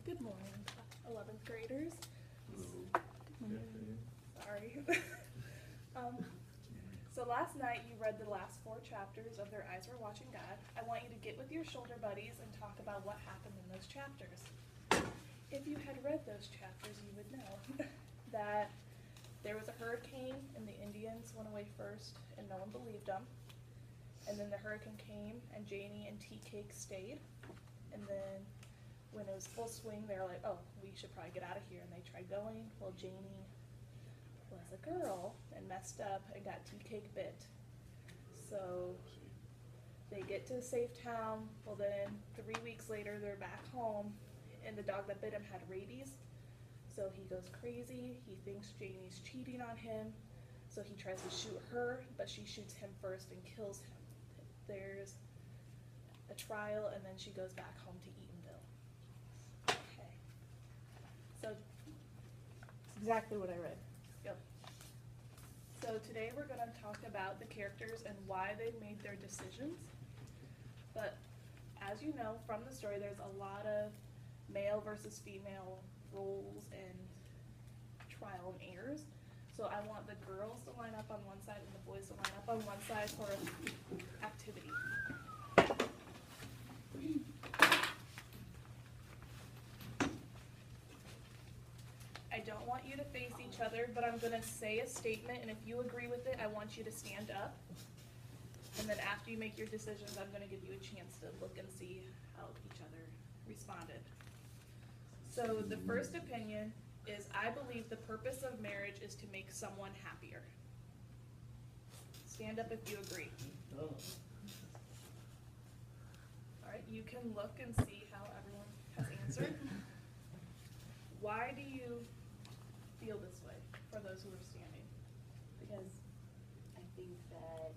Good morning, 11th graders. Sorry. So last night you read the last 4 chapters of Their Eyes Were Watching God. I want you to get with your shoulder buddies and talk about what happened in those chapters. If you had read those chapters, you would know that there was a hurricane and the Indians went away first and no one believed them. And then the hurricane came and Janie and Tea Cake stayed. And then when it was full swing, they were like, oh, we should probably get out of here. And they tried going. Well, Janie was a girl and messed up and got Tea Cake bit. So they get to a safe town. Well, then 3 weeks later, they're back home, and the dog that bit him had rabies. So he goes crazy. He thinks Janie's cheating on him. So he tries to shoot her, but she shoots him first and kills him. There's a trial, and then she goes back home to Eatonville. Okay. So it's exactly what I read. Yep. So today we're going to talk about the characters and why they made their decisions. But as you know from the story, there's a lot of male versus female roles and trial and errors. So I want the girls to line up on one side and the boys to line up on one side for activity. I don't want you to face each other, but I'm going to say a statement, and if you agree with it, I want you to stand up. And then after you make your decisions, I'm going to give you a chance to look and see how each other responded. So the first opinion is, I believe the purpose of marriage is to make someone happier. Stand up if you agree. All right, you can look and see how everyone has answered. Why do you feel this way, for those who are standing? Because I think that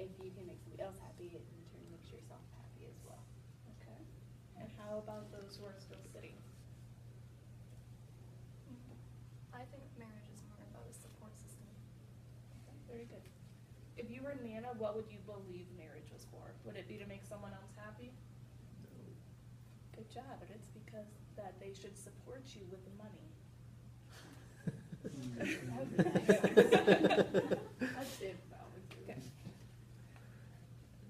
if you can make somebody else happy, it in turn makes yourself happy as well. Okay. And how about those who are still sitting? I think marriage is more about a support system. Okay, very good. If you were Nana, what would you believe marriage was for? Would it be to make someone else happy? Good job, but it's because that they should support you with money. That's it, Okay.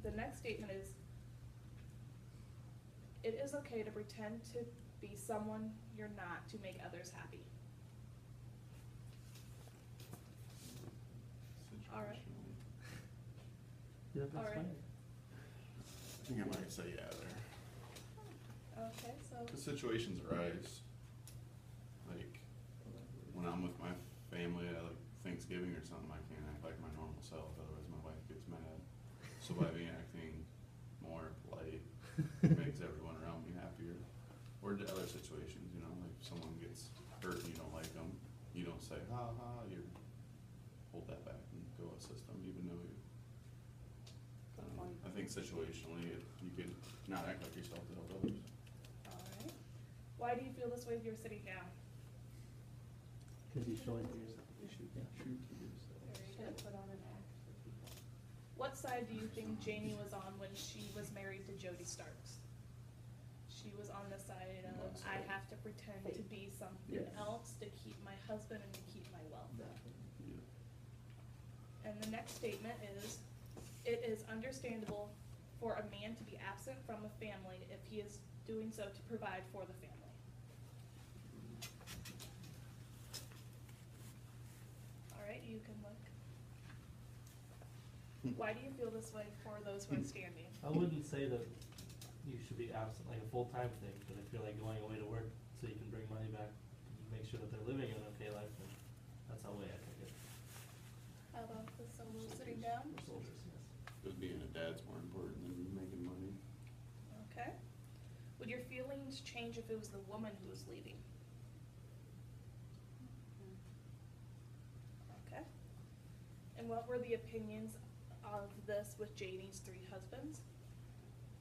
The next statement is, it is okay to pretend to be someone you're not to make others happy. All right. Yeah, All that's right. fine. I think I might say yeah there. Okay, so, The situations arise. Like, when I'm with my family at like Thanksgiving or something, I can't act like my normal self, otherwise my wife gets mad. So by me acting more polite, makes everyone around me happier. Or the other situations, you know, like if someone gets hurt and you don't like them, you don't say, ha ha, you hold that back and go assist them, even though you, I think situationally, you can not act like yourself to help others. all right. Why do you feel this way if you're sitting down? Because you're showing to yourself. You should be true to yourself. Very Should good. put on an act for people. What side do you think Janie was on when she was married to Jody Starks? She was on the side of, What I side? have to pretend to be something Yes. else to keep my husband and to keep my wealth. Yeah. And the next statement is, it is understandable for a man to be absent from a family if he is doing so to provide for the family. All right, you can look. Why do you feel this way for those who are standing? I wouldn't say that you should be absent like a full-time thing, but if you're like going away to work so you can bring money back, make sure that they're living an okay life, then that's how way I take it. How about the solo sitting down? For soldiers, yes. Because being a dad's more important than making money. Okay. Would your feelings change if it was the woman who was leaving? Okay. And what were the opinions of this with Janie's 3 husbands?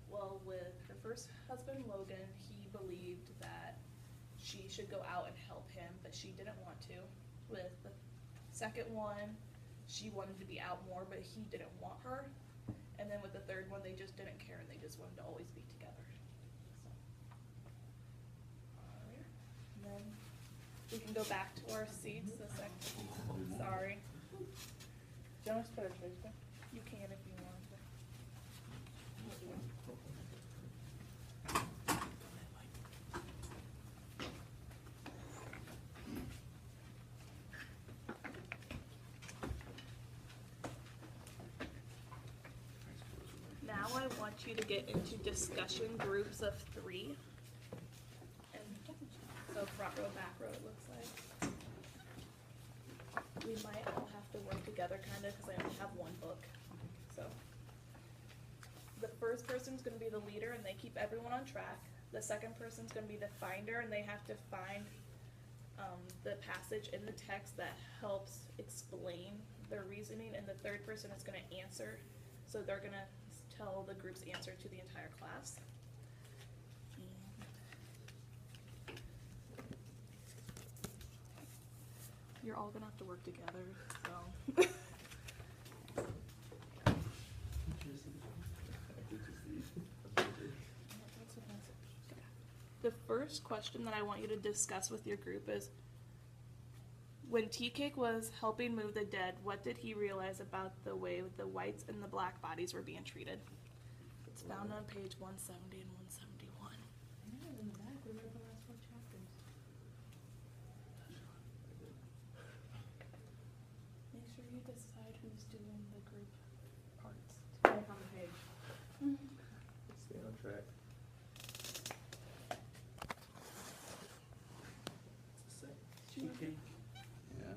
Well, with her first husband, Logan, he believed that she should go out and help him, but she didn't want to. With the second one, she wanted to be out more, but he didn't want her. And then with the third one, they just didn't care and they just wanted to always be together. So. go back to our seats a second. Sorry. Do you want us to put our chairs back? You can if you want. Now I want you to get into discussion groups of 3. And so front row, back row it looks like. We might all have to work together kind of because I only have one book. So the first person's going to be the leader and they keep everyone on track. The second person's going to be the finder and they have to find the passage in the text that helps explain their reasoning. And the third person is going to answer. So they're going to tell the group's answer to the entire class. You're all gonna have to work together, so. The first question that I want you to discuss with your group is, when Tea-Cake was helping move the dead, what did he realize about the way the whites and the black bodies were being treated? It's found on page 170 and 171. I know it was in the back, we read the last 4 chapters. Make sure you decide who's doing the group parts. Back on the page. Stay on track. Tea-Cake. Yeah.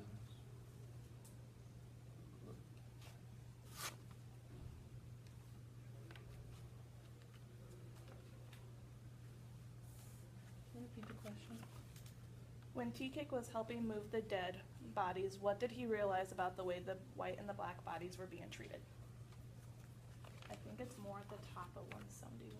Repeat the question. When Tea-Cake was helping move the dead bodies, what did he realize about the way the white and the black bodies were being treated? I think it's more at the top of 171.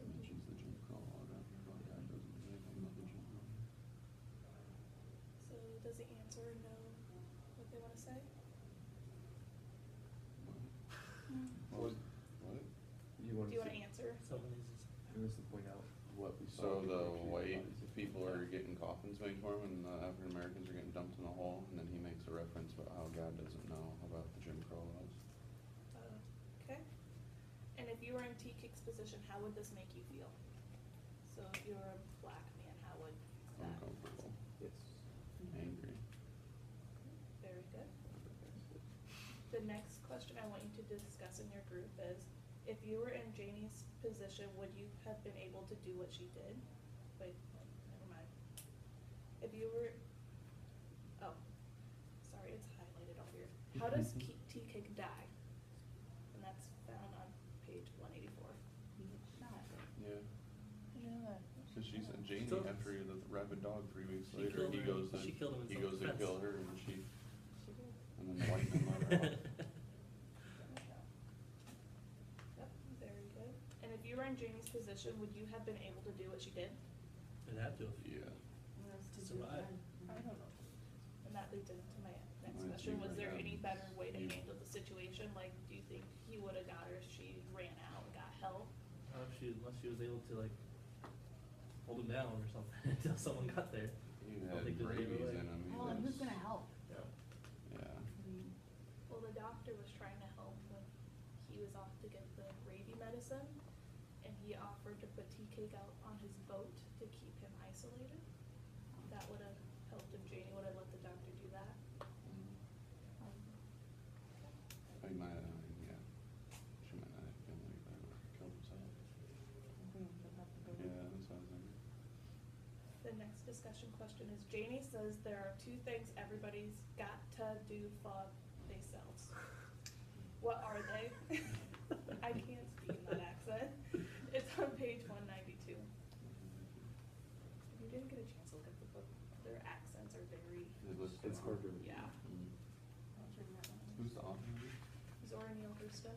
Mentions the Jim Crow law, God doesn't say anything about the Jim Crow. So does the answer know what they want to say? What? What? You want Do you want to answer? Someone needs You want us to point out what we saw? So the before white bodies? people are getting coffins made for them, and the African Americans are getting dumped in a hole, and then he makes a reference about how God doesn't know about the Jim Crow laws. Okay. And if you were in Tea-Cake's position, how would this make you feel? So if you were a black man, how would that? Uncomfortable, Yes. angry. Very good. The next question I want you to discuss in your group is, if you were in Janie's position, would you have been able to do what she did? Wait, never mind. If you were, oh, sorry, it's highlighted over here. How does Tea-Cake die? And that's found on page 184. He gets shot. Yeah, I know that. cause she sent Janie So- after the rabid dog 3 weeks She later, killed he her- goes to, she killed him in he goes to self-defense. kill her, and She did. then the white men let her out. Yep, very good. And if you were in Janie's position, would you have been able to do what she did? It had to. Yeah. What else to do Survive. then? I don't know. And that leads into my next Might question. be Was there right any now. better way to You- handle the situation? Like, do you think he would have got her if she ran out and got help? Unless she was able to like hold him down or something until someone got there. He I don't had think there's any rabies other way. in him. He Well, and who's was- gonna help? Yeah. Yeah. I mean, Well, the doctor was trying to help when he was off to get the rabies medicine, and he offered to put Tea-Cake out on his boat to keep him isolated. That would have helped if Janie would have let the doctor do that. He might have, yeah. She might not have killed anybody, but killed himself. Yeah, that's what I was thinking. The next discussion question is, Janie says there are 2 things everybody's got to do for themselves. What are they? I can't speak in that accent. It's on page 192. If you didn't get a chance to look at the book, their accents are very, It was It's hard to. yeah. Mm. I'll turn that one on. Who's the author? Zora Kristen?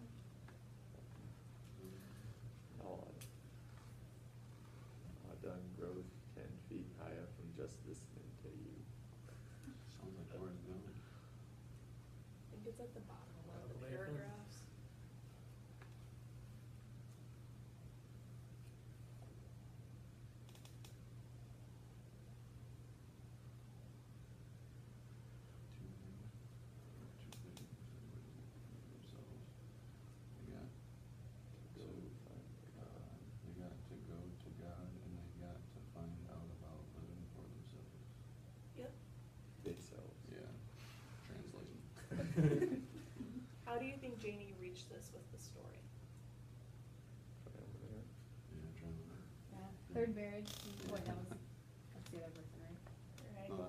A done growth 10 feet higher from just listening to you. Sounds like where it's going. I think it's at the bottom of one of the Bottom of the paragraphs. They got to go to God and they got to find out about living for themselves. Yep. Themselves. Yeah, translation. How do you think Janie reached this with the story? Try over there. Yeah, trying to. Yeah, third marriage, wait, that was, that's the other person, right? Right? No,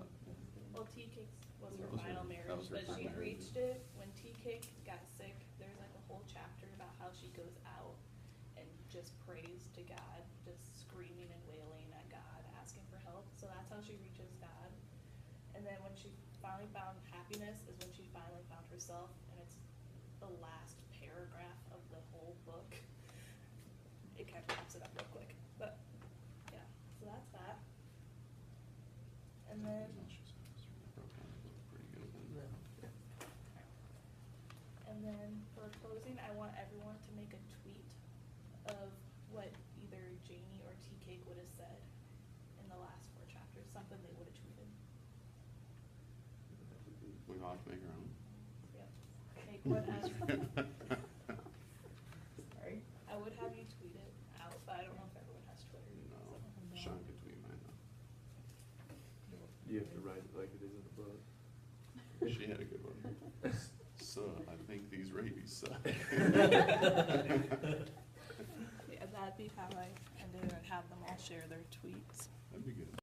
Well, Tea Cake was her That was her- final that marriage, was her but she final marriage. reached it when Tea Cake got sick. There's like a whole chapter about how she goes out and just prays to God, just screaming and wailing at God, asking for help. So that's how she reaches God. And then when she finally found happiness is when she finally found herself, and it's the last paragraph of the whole book. It kind of wraps it up real quick, but yeah, so that's that. And then. No, she said it's really broke down the book pretty good then. And then for closing, I want everyone to make a tweet of what either Janie or Tea Cake would have said in the last 4 chapters, something they would have tweeted. That would be- We all have to make our own. Yep. Make whatever. Sorry. I would have you tweet it out, but I don't know if everyone has Twitter. No, so. Sean could tweet mine though. You have to write it like it is in the book. She had a good one. So, I think these rabies suck. Yeah, that'd be how I ended it, and have them all share their tweets. That'd be good.